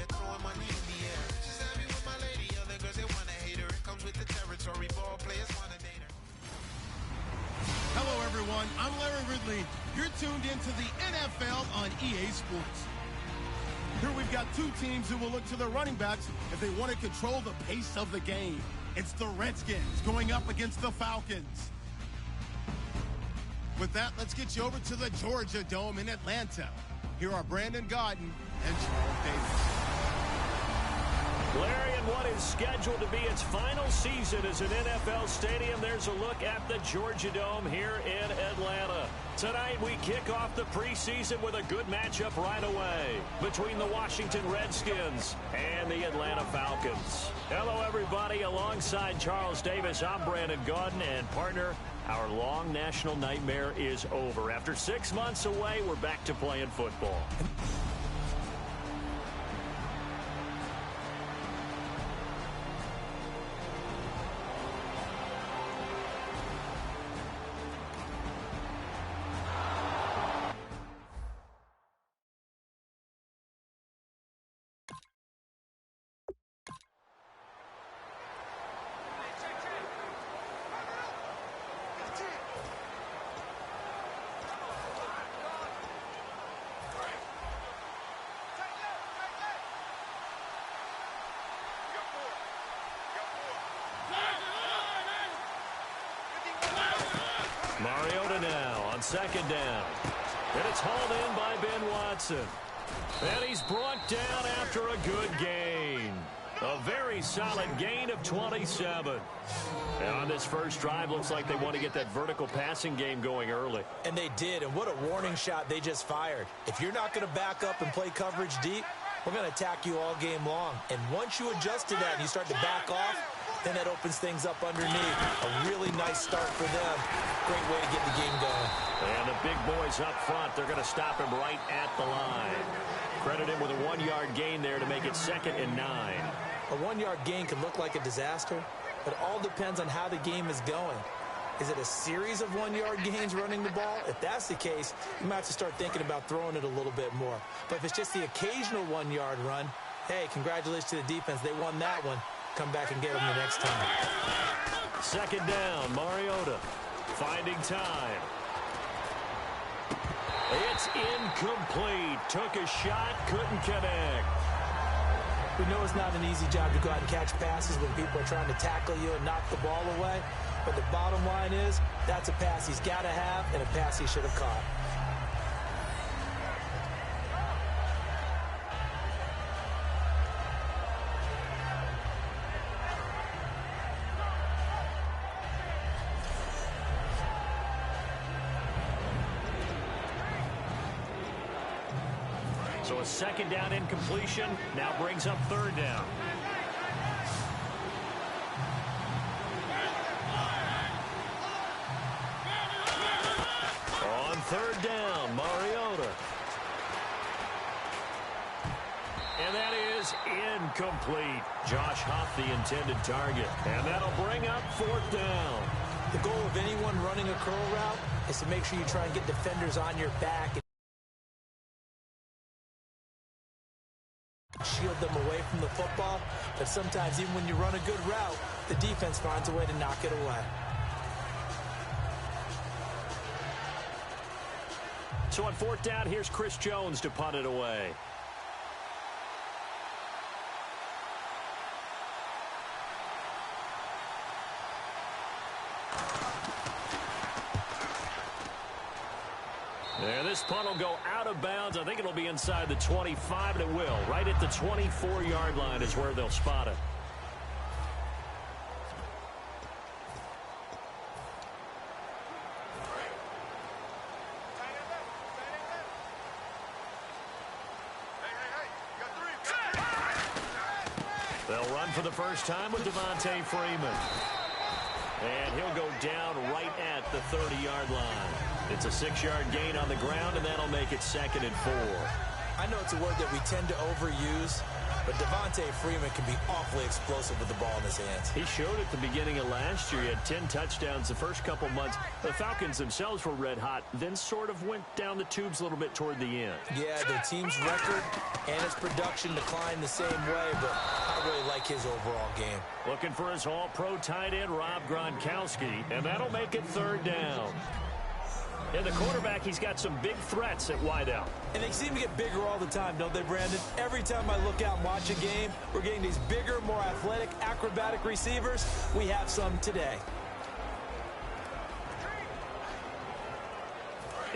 throwing money in the air. She's happy with my lady, other girls they wanna hate her. It comes with the territory, ball players wanna date her. Hello, everyone. I'm Larry Ridley. You're tuned into the NFL on EA Sports. Here we've got two teams who will look to their running backs if they want to control the pace of the game. It's the Redskins going up against the Falcons. With that, let's get you over to the Georgia Dome in Atlanta. Here are Brandon Gaudin and Charles Davis. Larry, in what is scheduled to be its final season as an NFL stadium, there's a look at the Georgia Dome here in Atlanta. Tonight, we kick off the preseason with a good matchup right away between the Washington Redskins and the Atlanta Falcons. Hello, everybody. Alongside Charles Davis, I'm Brandon Gaudin, and partner, our long national nightmare is over. After 6 months away, we're back to playing football. Mariota now on second down. And it's hauled in by Ben Watson. And he's brought down after a good gain. A very solid gain of 27. And on this first drive, looks like they want to get that vertical passing game going early. And they did, and what a warning shot they just fired. If you're not going to back up and play coverage deep, we're going to attack you all game long. And once you adjust to that and you start to back off, then that opens things up underneath. A really nice start for them. Great way to get the game going. And the big boys up front, they're going to stop him right at the line. Credit him with a 1-yard gain there to make it 2nd and 9. A 1-yard gain can look like a disaster, but it all depends on how the game is going. Is it a series of 1-yard gains running the ball? If that's the case, you might have to start thinking about throwing it a little bit more. But if it's just the occasional 1-yard run, hey, congratulations to the defense. They won that one. Come back and get them the next time. 2nd down, Mariota finding time. It's incomplete. Took a shot, couldn't connect. We know it's not an easy job to go out and catch passes when people are trying to tackle you and knock the ball away. But the bottom line is, that's a pass he's got to have and a pass he should have caught. So a 2nd down incompletion now brings up 3rd down. On 3rd down, Mariota. And that is incomplete. Josh Huff, the intended target. And that'll bring up 4th down. The goal of anyone running a curl route is to make sure you try and get defenders on your back and shield them away from the football. But sometimes even when you run a good route, the defense finds a way to knock it away. So on 4th down, here's Chris Jones to punt it away. There, this punt will go out of bounds. I think it'll be inside the 25, and it will. Right at the 24-yard line is where they'll spot it. They'll run for the first time with Devontae Freeman. And he'll go down right at the 30-yard line. It's a 6-yard gain on the ground, and that'll make it 2nd and 4. I know it's a word that we tend to overuse, but Devontae Freeman can be awfully explosive with the ball in his hands. He showed at the beginning of last year. He had 10 touchdowns the first couple months. The Falcons themselves were red hot, then sort of went down the tubes a little bit toward the end. Yeah, their team's record and its production declined the same way, but I really like his overall game. Looking for his all-pro tight end, Rob Gronkowski, and that'll make it 3rd down. And the quarterback, he's got some big threats at wideout. And they seem to get bigger all the time, don't they, Brandon? Every time I look out and watch a game, we're getting these bigger, more athletic, acrobatic receivers. We have some today.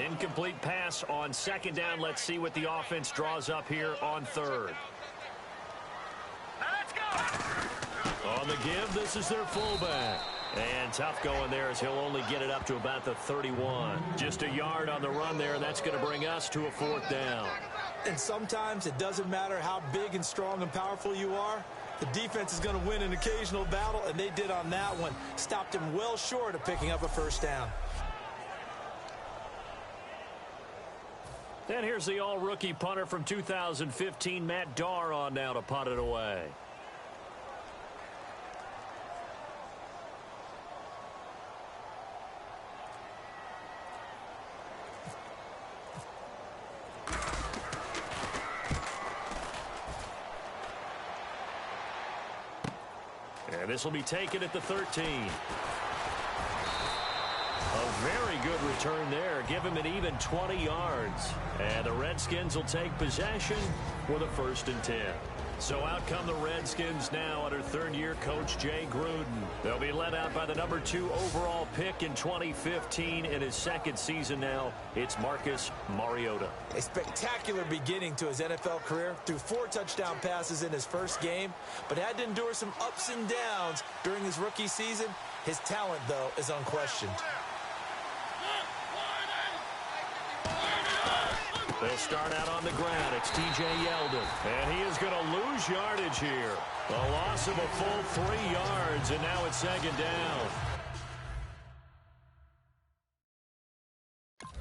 Incomplete pass on 2nd down. Let's see what the offense draws up here on 3rd. Let's go. On the give, this is their fullback. And tough going there as he'll only get it up to about the 31. Just a yard on the run there, and that's going to bring us to a 4th down. And sometimes it doesn't matter how big and strong and powerful you are. The defense is going to win an occasional battle, and they did on that one. Stopped him well short of picking up a 1st down. And here's the all-rookie punter from 2015, Matt Darr, on now to punt it away. And this will be taken at the 13. A very good return there. Give him an even 20 yards. And the Redskins will take possession with a 1st and 10. So out come the Redskins now under 3rd-year coach Jay Gruden. They'll be led out by the number 2 overall pick in 2015. In his 2nd season now, it's Marcus Mariota. A spectacular beginning to his NFL career. Threw 4 touchdown passes in his first game, but had to endure some ups and downs during his rookie season. His talent, though, is unquestioned. They'll start out on the ground. It's T.J. Yeldon. And he is going to lose yardage here. A loss of a full 3 yards, and now it's 2nd down.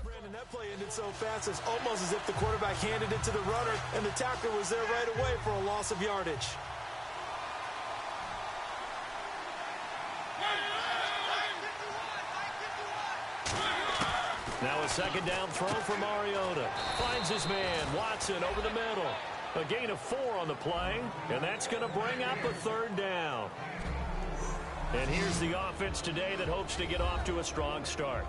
Brandon, that play ended so fast, it's almost as if the quarterback handed it to the runner, and the tackler was there right away for a loss of yardage. Now a 2nd down throw for Mariota. Finds his man, Watson, over the middle. A gain of 4 on the play, and that's going to bring up a 3rd down. And here's the offense today that hopes to get off to a strong start.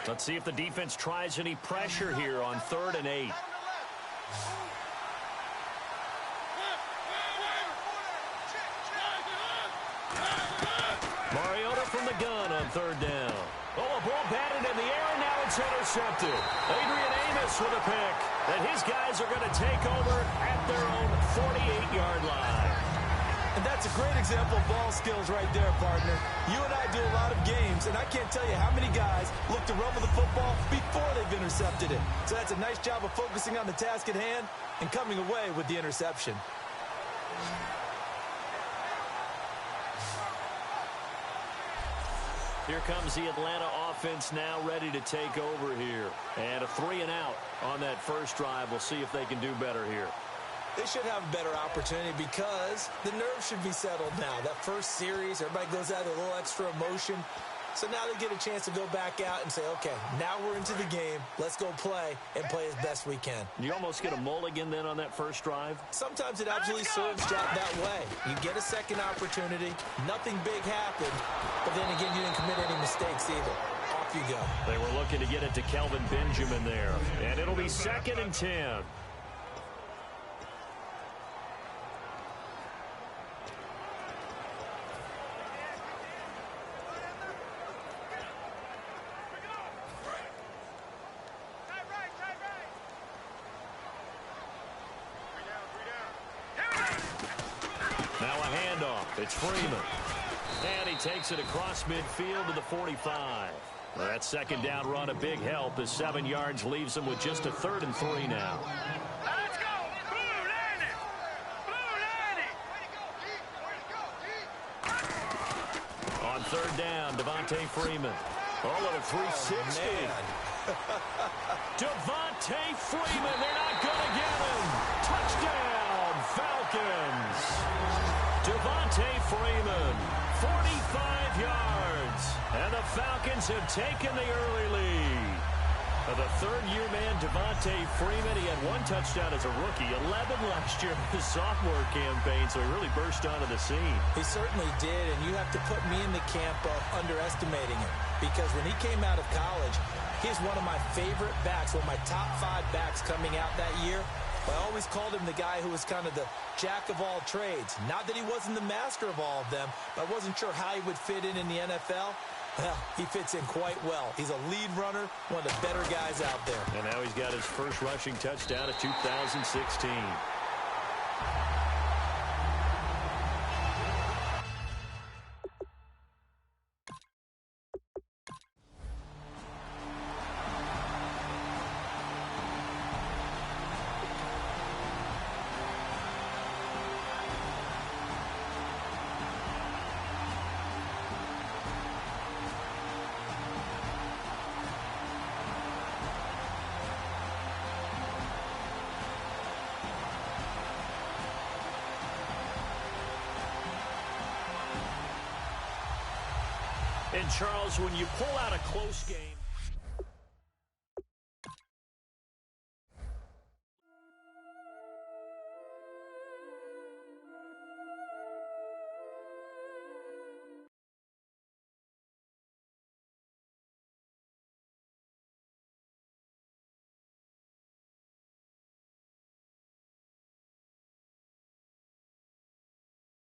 Let's see if the defense tries any pressure here on 3rd and 8. Mariota from the gun on 3rd down. Oh, a ball batted in the air, and now it's intercepted. Adrian Amos with a pick. And his guys are going to take over at their own 48-yard line. And that's a great example of ball skills right there, partner. You and I do a lot of games, and I can't tell you how many guys look to run with the football before they've intercepted it. So that's a nice job of focusing on the task at hand and coming away with the interception. Here comes the Atlanta offense now ready to take over here. And a 3 and out on that first drive. We'll see if they can do better here. They should have a better opportunity because the nerves should be settled now. That first series, everybody goes out with a little extra emotion. So now they get a chance to go back out and say, okay, now we're into the game. Let's go play and play as best we can. You almost get a mulligan then on that first drive? Sometimes it absolutely serves that way. You get a second opportunity. Nothing big happened. But then again, you didn't commit any mistakes either. Off you go. They were looking to get it to Kelvin Benjamin there. And it'll be 2nd and 10. Now a handoff. It's Freeman. And he he takes it across midfield to the 45. Well, that second down run, a big help as 7 yards leaves him with just a 3rd and 3 now. Let's go! Blue Landing! Blue Landing! On 3rd down, Devontae Freeman. Oh, a little 360. Devontae Freeman, they're not going to get him. Touchdown, Falcons. Devontae Freeman, 45 yards. And the Falcons have taken the early lead. The third-year man, Devontae Freeman, he had 1 touchdown as a rookie, 11 last year in his sophomore campaign, so he really burst onto the scene. He certainly did, and you have to put me in the camp of underestimating him, because when he came out of college, he's one of my favorite backs, one of my top 5 backs coming out that year. I always called him the guy who was kind of the jack of all trades. Not that he wasn't the master of all of them, but I wasn't sure how he would fit in the NFL. Well, he fits in quite well. He's a lead runner, one of the better guys out there. And now he's got his first rushing touchdown of 2016. And, Charles, when you pull out a close game...